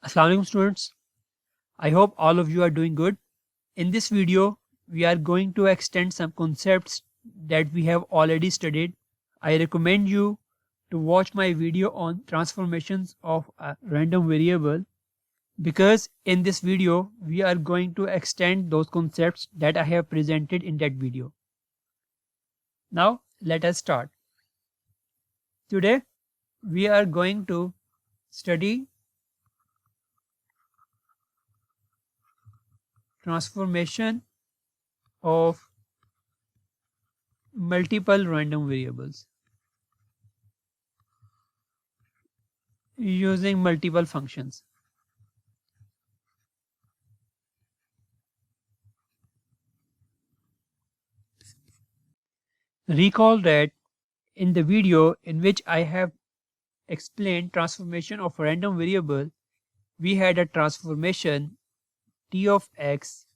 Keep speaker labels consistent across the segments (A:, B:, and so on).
A: Assalamu alaikum students. I hope all of you are doing good. In this video, we are going to extend some concepts that we have already studied. I recommend you to watch my video on transformations of a random variable because in this video, we are going to extend those concepts that I have presented in that video. Now, let us start. Today, we are going to study transformation of multiple random variables using multiple functions. Recall that in the video in which I have explained transformation of a random variable, we had a transformation t of x,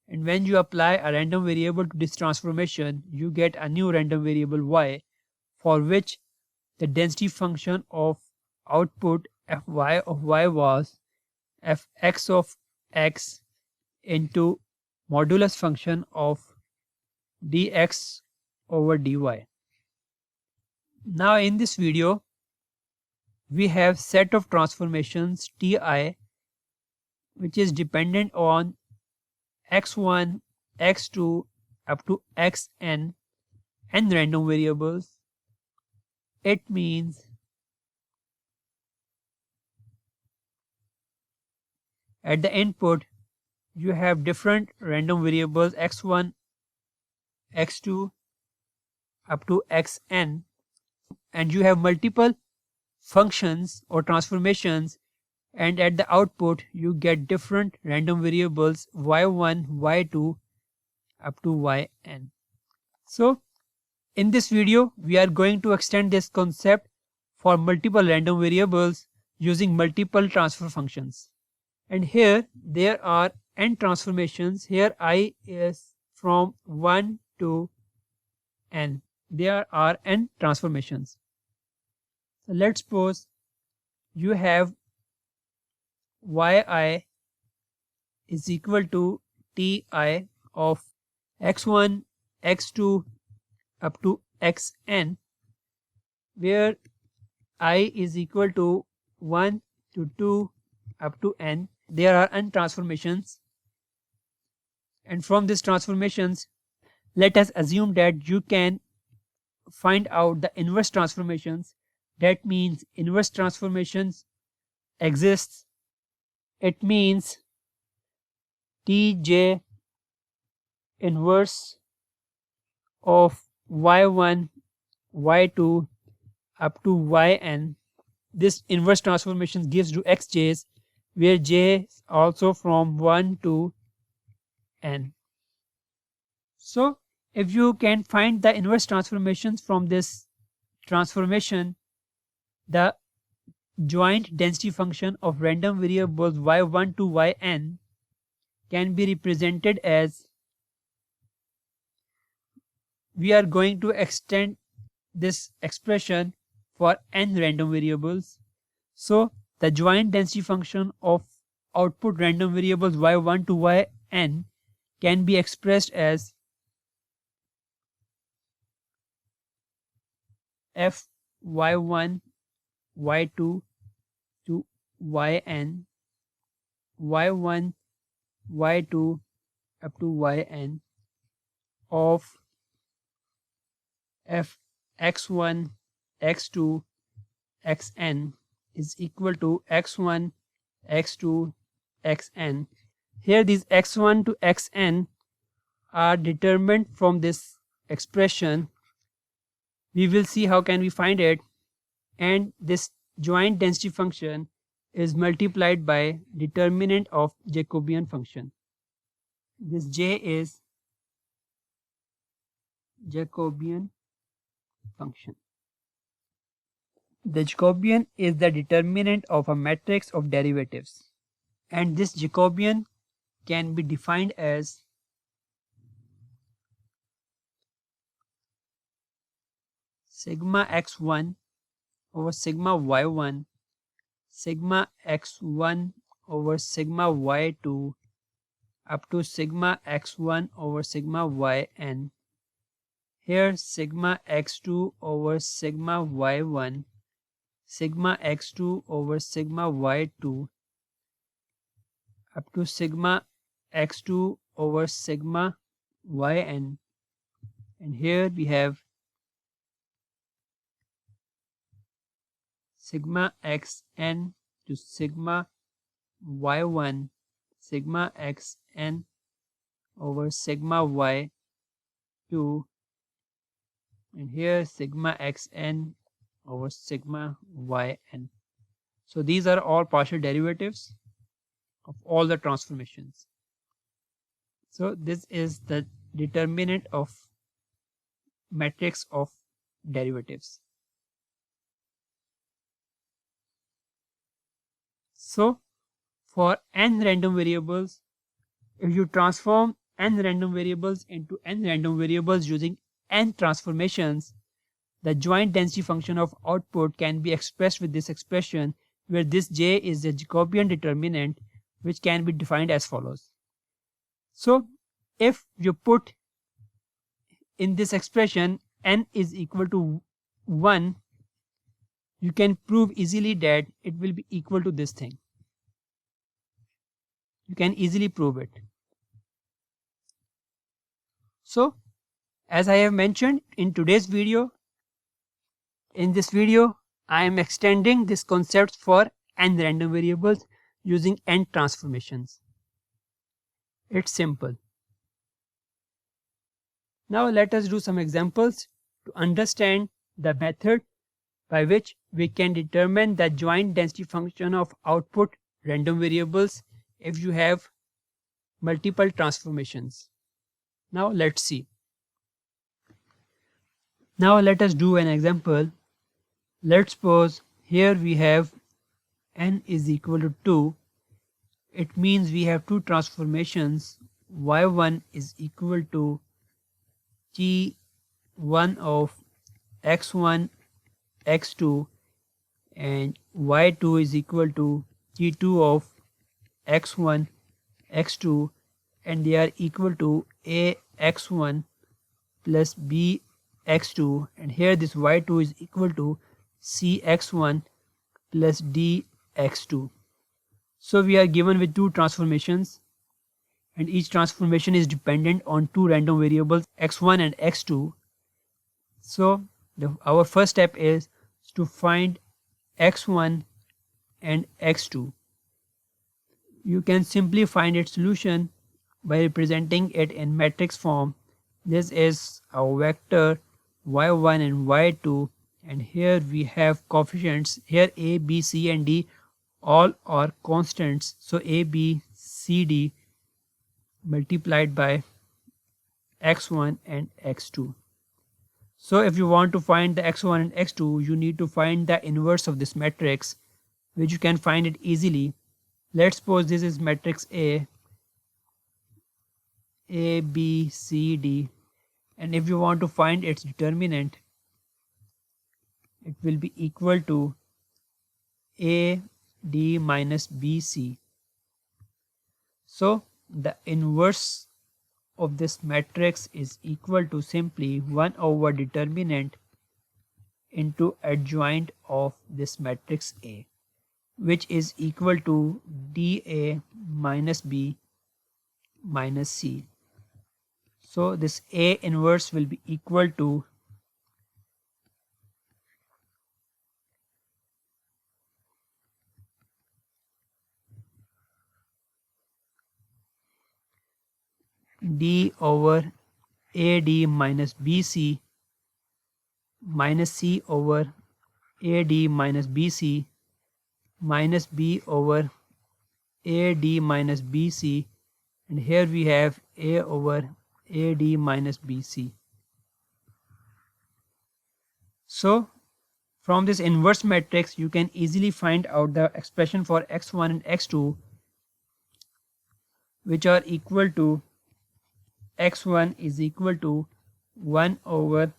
A: and when you apply a random variable to this transformation, you get a new random variable y, for which the density function of output fy of y was fx of x into modulus function of dx over dy. Now in this video, we have set of transformations ti which is dependent on x1, x2 up to xn and random variables. It means at the input you have different random variables x1, x2 up to xn, and you have multiple functions or transformations, and at the output you get different random variables y1, y2 up to yn. So in this video we are going to extend this concept for multiple random variables using multiple transfer functions. And here there are n transformations. Here I is from 1 to n. There are n transformations. So let's suppose you have yi is equal to ti of x1, x2 up to xn, where I is equal to 1 to 2 up to n. There are n transformations, and from these transformations, let us assume that you can find out the inverse transformations. That means inverse transformations exists. It means tj inverse of y1, y2 up to yn. This inverse transformation gives to xj's, where j is also from 1 to n. So if you can find the inverse transformations from this transformation, the joint density function of random variables y1 to yn can be represented as, we are going to extend this expression for n random variables. So the joint density function of output random variables y1 to yn can be expressed as f y1, y2 to yn, y1, y2 up to yn of f x1, x2, xn is equal to x1, x2, xn. Here these x1 to xn are determined from this expression. We will see how can we find it, and this joint density function is multiplied by determinant of Jacobian function. This j is Jacobian function. The Jacobian is the determinant of a matrix of derivatives, and this Jacobian can be defined as sigma x1 over sigma y1, sigma x1 over sigma y2 up to sigma x1 over sigma yn. Here sigma x2 over sigma y1, sigma x2 over sigma y2 up to sigma x2 over sigma yn, and here we have sigma xn to sigma y1, sigma xn over sigma y2, and here sigma xn over sigma yn. So these are all partial derivatives of all the transformations. So this is the determinant of matrix of derivatives. So for n random variables, if you transform n random variables into n random variables using n transformations, the joint density function of output can be expressed with this expression, where this j is the Jacobian determinant, which can be defined as follows. So if you put in this expression n is equal to 1, you can prove easily that it will be equal to this thing. You can easily prove it. So as I have mentioned in today's video, in this video I am extending this concept for n random variables using n transformations. It's simple. Now let us do some examples to understand the method by which we can determine the joint density function of output random variables if you have multiple transformations. Now let's see. Now let us do an example. Let's suppose here we have n is equal to 2. It means we have two transformations. y1 is equal to t1 of x1 x2 and y2 is equal to t2 of x1 x2, and they are equal to a x1 plus b x2, and here this y2 is equal to c x1 plus d x2. So we are given with two transformations, and each transformation is dependent on two random variables x1 and x2. So our first step is to find x1 and x2. You can simply find its solution by representing it in matrix form. This is our vector y1 and y2, and here we have coefficients. Here a, b, c and d all are constants, so a, b, c, d multiplied by x1 and x2. So if you want to find the x1 and x2, you need to find the inverse of this matrix, which you can find it easily. Let's suppose this is matrix A, B, C, D, and if you want to find its determinant, it will be equal to A, D minus B, C. So the inverse of this matrix is equal to simply 1 over determinant into adjoint of this matrix A, which is equal to dA minus B minus C. So this A inverse will be equal to D over AD minus BC minus C over AD minus BC minus B over AD minus BC, and here we have A over AD minus BC. So from this inverse matrix you can easily find out the expression for x1 and x2, which are equal to x1 is equal to 1 over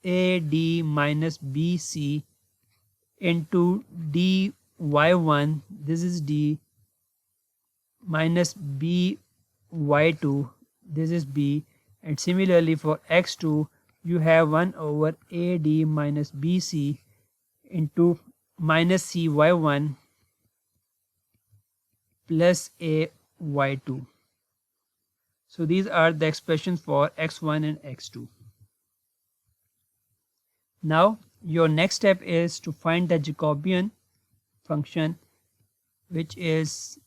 A: AD minus BC into dy1, this is d, minus b y2, this is b, and similarly for x2 you have 1 over ad minus bc into minus c y1 plus a y2. So these are the expressions for x1 and x2. Now your next step is to find the Jacobian function, which is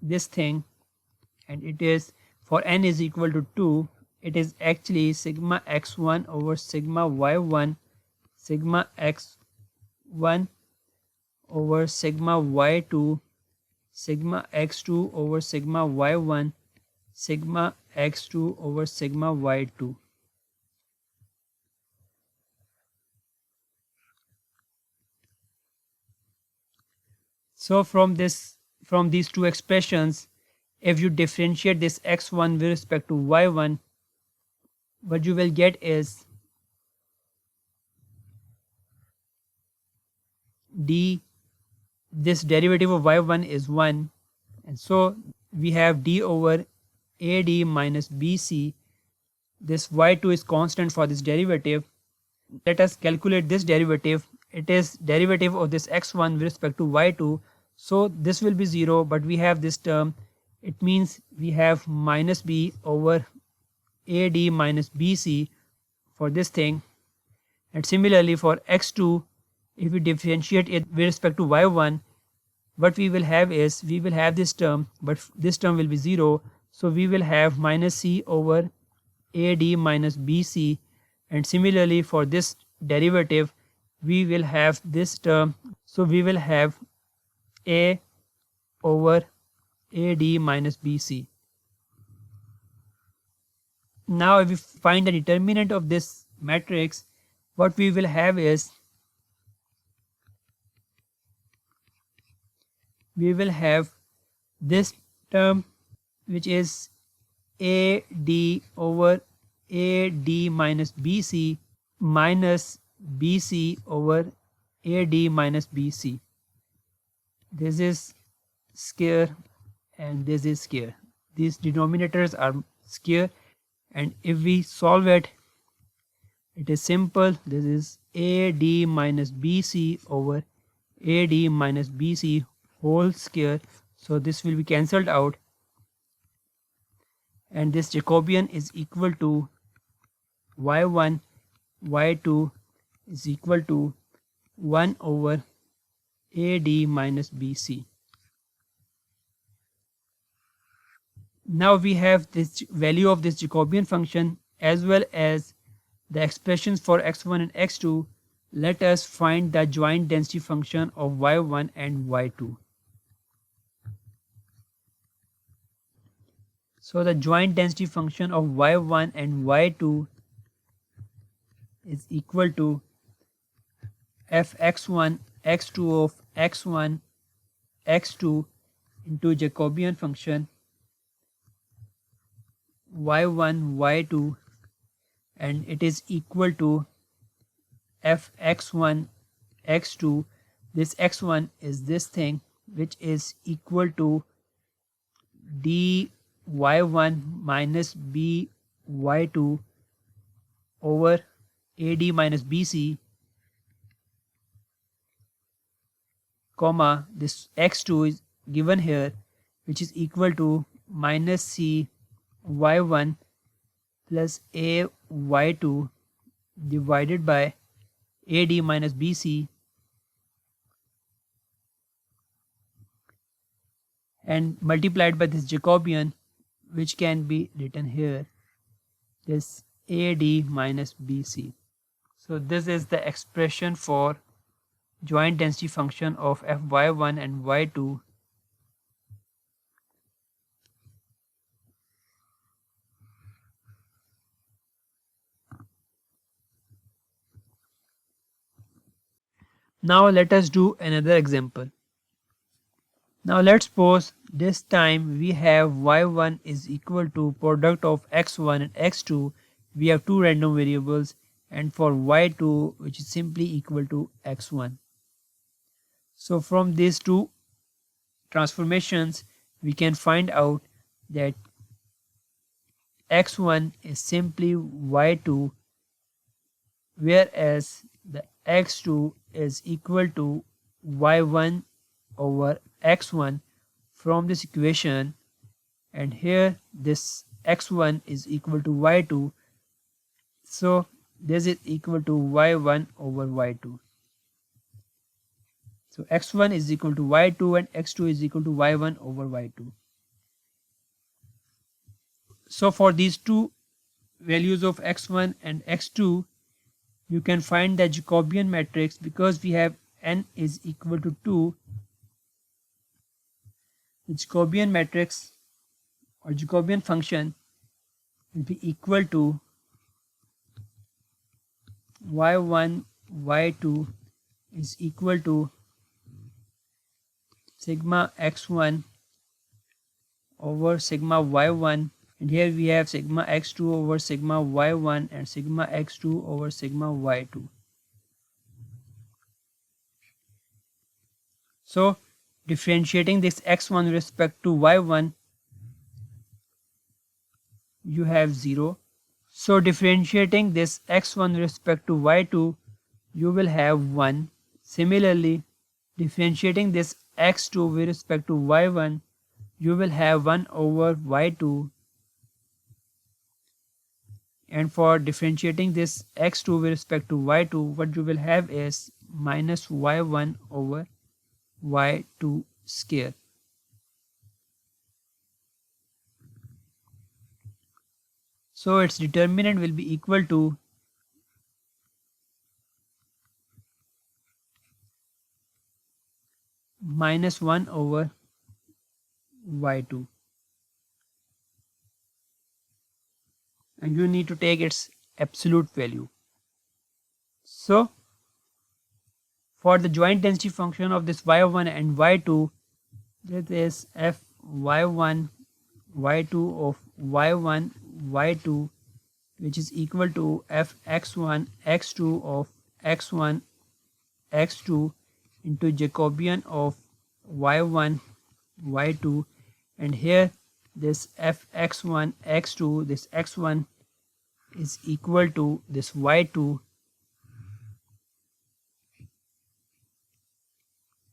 A: this thing, and it is for n is equal to 2, it is actually sigma x1 over sigma y1 sigma x1 over sigma y2 sigma x2 over sigma y1 sigma x2 over sigma y2. So from these two expressions, if you differentiate this x1 with respect to y1, what you will get is d, this derivative of y1 is 1, and so we have d over ad minus bc. This y2 is constant for this derivative. Let us calculate this derivative. It is derivative of this x1 with respect to y2, so this will be 0, but we have this term. It means we have minus b over ad minus bc for this thing. And similarly for x2, if we differentiate it with respect to y1, what we will have is, we will have this term, but this term will be 0, so we will have minus c over ad minus bc. And similarly for this derivative, we will have this term, so we will have a over ad minus bc. Now if we find the determinant of this matrix, what we will have is, we will have this term, which is ad over ad minus bc minus bc over ad minus bc. This is square and this is square. These denominators are square, and if we solve it, it is simple. This is ad minus bc over ad minus bc whole square, so this will be cancelled out, and this Jacobian is equal to y1 y2 is equal to 1 over ad minus bc. Now we have this value of this Jacobian function as well as the expressions for x1 and x2. Let us find the joint density function of y1 and y2. So the joint density function of y1 and y2 is equal to fx1 x2 of x1 x2 into Jacobian function y1 y2, and it is equal to fx1 x2. This x1 is this thing, which is equal to dy1 minus by2 over ad minus bc, comma, this x2 is given here, which is equal to minus c y1 plus a y2 divided by ad minus bc, and multiplied by this Jacobian, which can be written here, this ad minus bc. So this is the expression for joint density function of fy1 and y2. Now let us do another example. Now let's suppose this time we have y1 is equal to product of x1 and x2. We have two random variables, and for y2, which is simply equal to x1. So from these two transformations, we can find out that x1 is simply y2, whereas the x2 is equal to y1 over x1 from this equation, and here this x1 is equal to y2, so this is equal to y1 over y2. So x1 is equal to y2 and x2 is equal to y1 over y2. So for these two values of x1 and x2, you can find the Jacobian matrix. Because we have n is equal to 2, the Jacobian matrix or Jacobian function will be equal to y1 y2 is equal to sigma x1 over sigma y1, and here we have sigma x2 over sigma y1 and sigma x2 over sigma y2. So differentiating this x1 with respect to y1, you have 0. So differentiating this x1 with respect to y2, you will have 1. Similarly, differentiating this x2 with respect to y1, you will have 1 over y2. And for differentiating this x2 with respect to y2, what you will have is minus y1 over y2 square. So its determinant will be equal to minus 1 over y2. And you need to take its absolute value. So for the joint density function of this y1 and y2, that is f y1 y2 of y1 y2, which is equal to f x1 x2 of x1 x2 into Jacobian of y1 y2, and here this f x1 x2, this x1 is equal to this y2,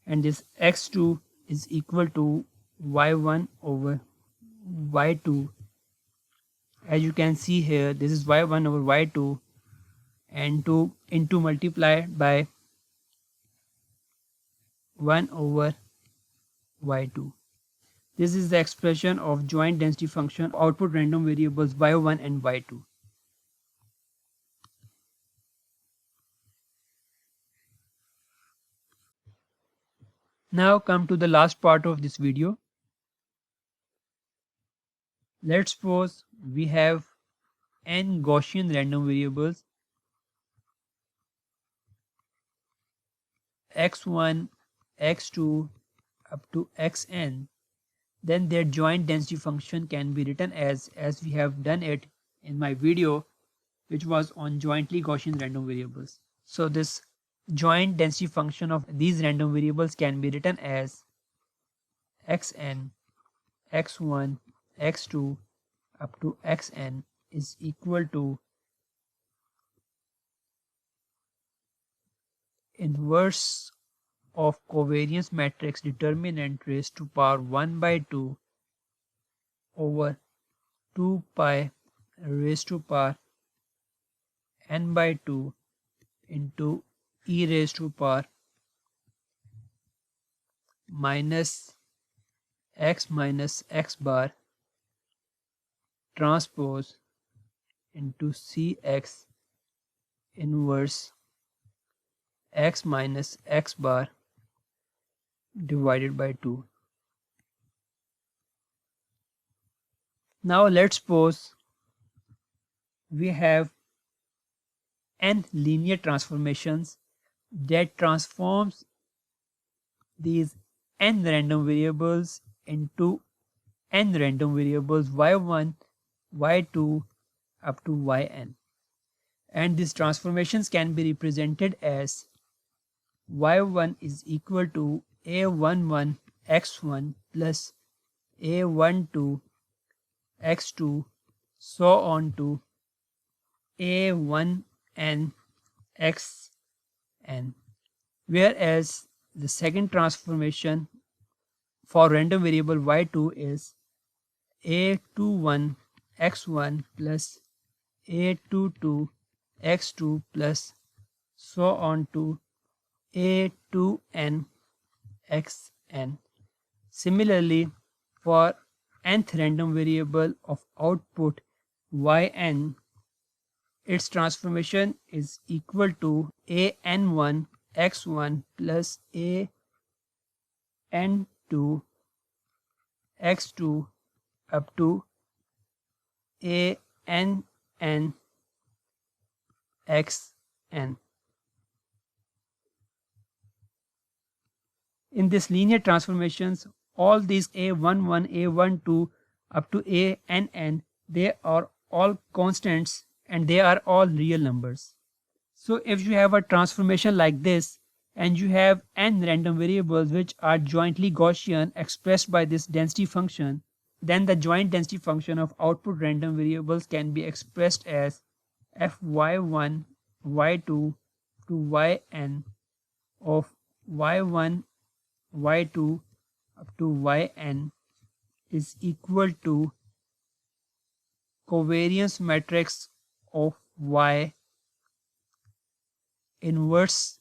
A: and this x2 is equal to y1 over y2. As you can see here, this is y1 over y2, and 2 into multiplied by 1 over y2. This is the expression of joint density function of output random variables y1 and y2. Now come to the last part of this video. Let's suppose we have n Gaussian random variables x1, x2 up to xn. Then their joint density function can be written as we have done it in my video, which was on jointly Gaussian random variables. So this joint density function of these random variables can be written as xn, x1, x2 up to xn is equal to inverse of covariance matrix determinant raised to power 1 by 2 over 2 pi raised to power n by 2 into e raised to power minus x bar transpose into cx inverse x minus x bar divided by 2. Now let's suppose we have n linear transformations that transforms these n random variables into n random variables y1, y2 up to yn. And these transformations can be represented as y1 is equal to a11 x1 plus a1 to x2 so on to a1n xn, whereas the second transformation for random variable y2 is a21 x1 plus a22 x2 plus so on to a2n xn. Similarly, for nth random variable of output yn, its transformation is equal to an1 x1 plus an2 x2 up to ann xn. In this linear transformations, all these a11, a12 up to ann, they are all constants and they are all real numbers. So if you have a transformation like this and you have n random variables which are jointly Gaussian expressed by this density function, then the joint density function of output random variables can be expressed as fy1 y2 to yn of y1 y2 up to yn is equal to covariance matrix of y inverse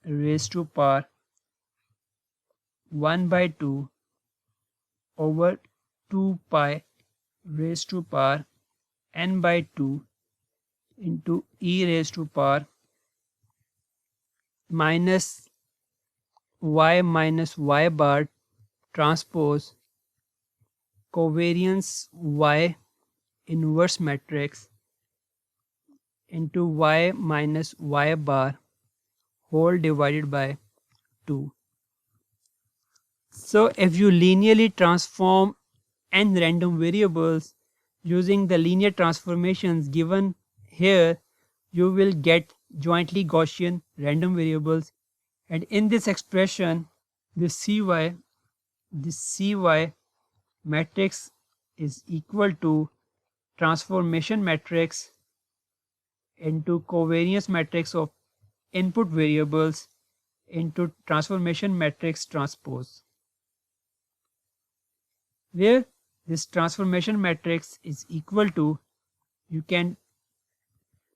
A: raised to power 1 by 2 over 2 pi raised to power n by 2 into e raised to power minus y bar transpose covariance y inverse matrix into y minus y bar whole divided by 2. So if you linearly transform n random variables using the linear transformations given here, you will get jointly Gaussian random variables, and in this expression this cy matrix is equal to transformation matrix into covariance matrix of input variables into transformation matrix transpose, where this transformation matrix is equal to, you can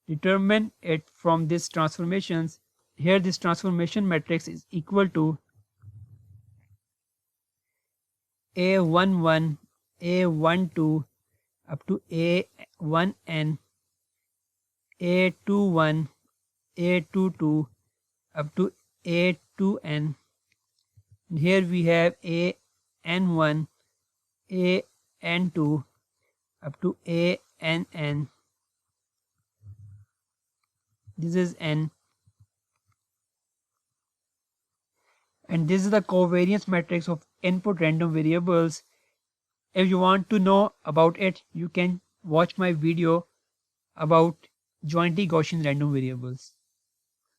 A: determine it from these transformations. Here this transformation matrix is equal to a11 a12 up to a1n a21 a22 up to a2n. Here we have an1 an2 up to ann. This is n, and this is the covariance matrix of input random variables. If you want to know about it, you can watch my video about jointly Gaussian random variables.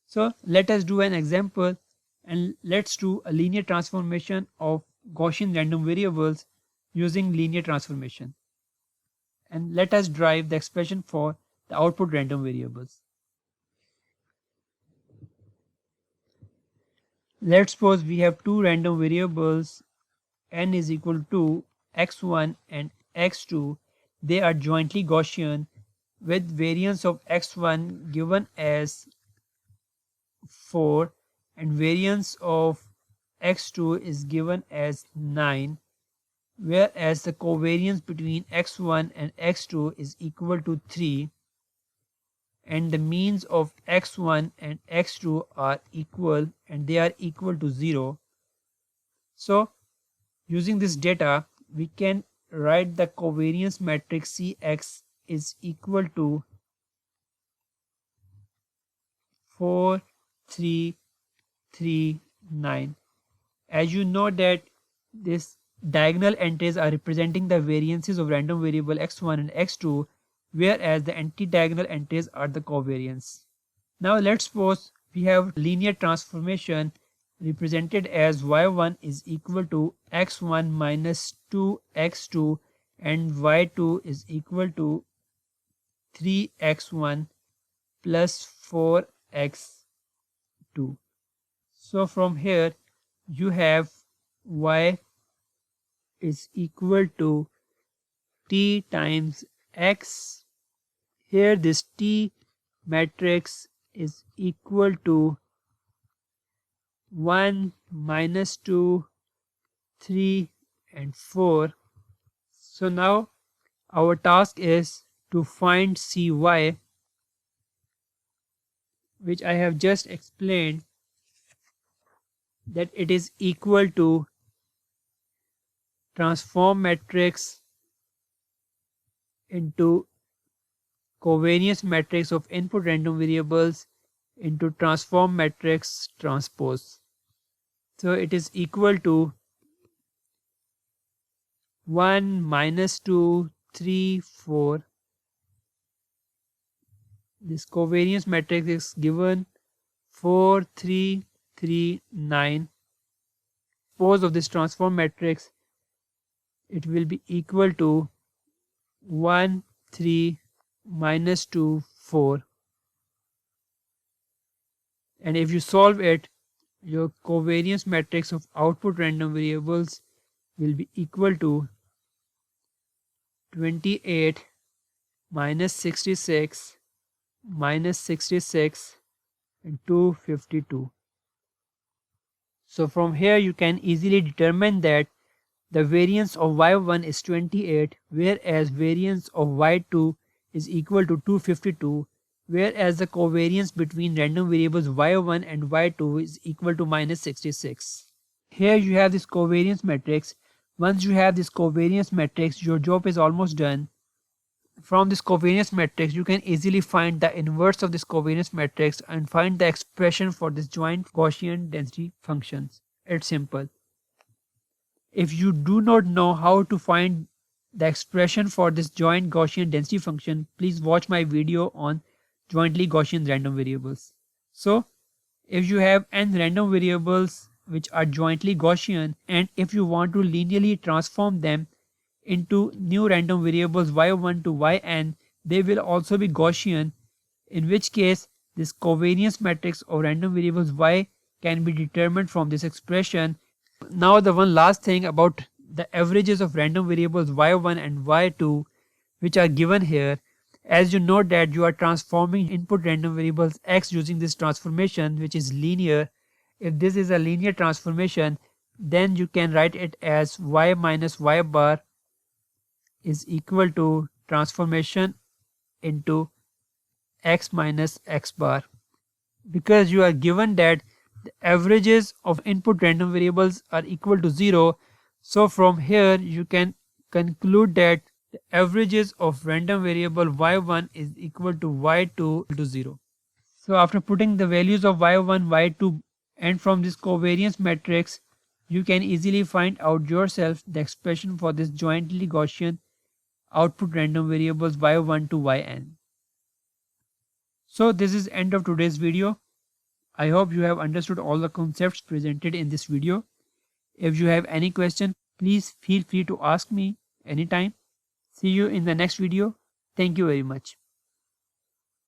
A: So let us do an example and let's do a linear transformation of Gaussian random variables using linear transformation, and let us derive the expression for the output random variables. Let's suppose we have two random variables n is equal to x1 and x2. They are jointly Gaussian with variance of x1 given as 4 and variance of x2 is given as 9, whereas the covariance between x1 and x2 is equal to 3, and the means of x1 and x2 are equal and they are equal to 0. So using this data, we can write the covariance matrix Cx is equal to 4 3 3 9. As you know that this diagonal entries are representing the variances of random variable x1 and x2, whereas the anti-diagonal entries are the covariance. Now let's suppose we have linear transformation represented as y1 is equal to x1 minus 2x2 and y2 is equal to 3x1 plus 4x2. So from here you have y is equal to t times x. Here this t matrix is equal to 1, minus 2, 3 and 4. So now our task is to find Cy, which I have just explained that it is equal to transform matrix into covariance matrix of input random variables into transform matrix transpose. So it is equal to 1, minus 2, 3, 4. This covariance matrix is given 4, 3, 3, 9. Transpose of this transform matrix, it will be equal to 1, 3, minus 2, 4. And if you solve it, your covariance matrix of output random variables will be equal to 28 minus 66 minus 66 and 252. So from here you can easily determine that the variance of y1 is 28, whereas variance of y2 is equal to 252, whereas the covariance between random variables y1 and y2 is equal to minus 66. Here you have this covariance matrix. Once you have this covariance matrix, your job is almost done. From this covariance matrix, you can easily find the inverse of this covariance matrix and find the expression for this joint Gaussian density functions. It's simple. If you do not know how to find the expression for this joint Gaussian density function, please watch my video on jointly Gaussian random variables. So, if you have n random variables which are jointly Gaussian, and if you want to linearly transform them into new random variables y1 to yn, they will also be Gaussian, in which case this covariance matrix of random variables y can be determined from this expression. Now the one last thing about the averages of random variables y1 and y2 which are given here. As you know that you are transforming input random variables x using this transformation which is linear. If this is a linear transformation, then you can write it as y minus y bar is equal to transformation into x minus x bar, because you are given that the averages of input random variables are equal to 0. So from here you can conclude that the averages of random variable y1 is equal to y2 to 0. So after putting the values of y1, y2 and from this covariance matrix, you can easily find out yourself the expression for this jointly Gaussian output random variables y1 to yn. So this is end of today's video. I hope you have understood all the concepts presented in this video. If you have any question, please feel free to ask me anytime. See you in the next video. Thank you very much.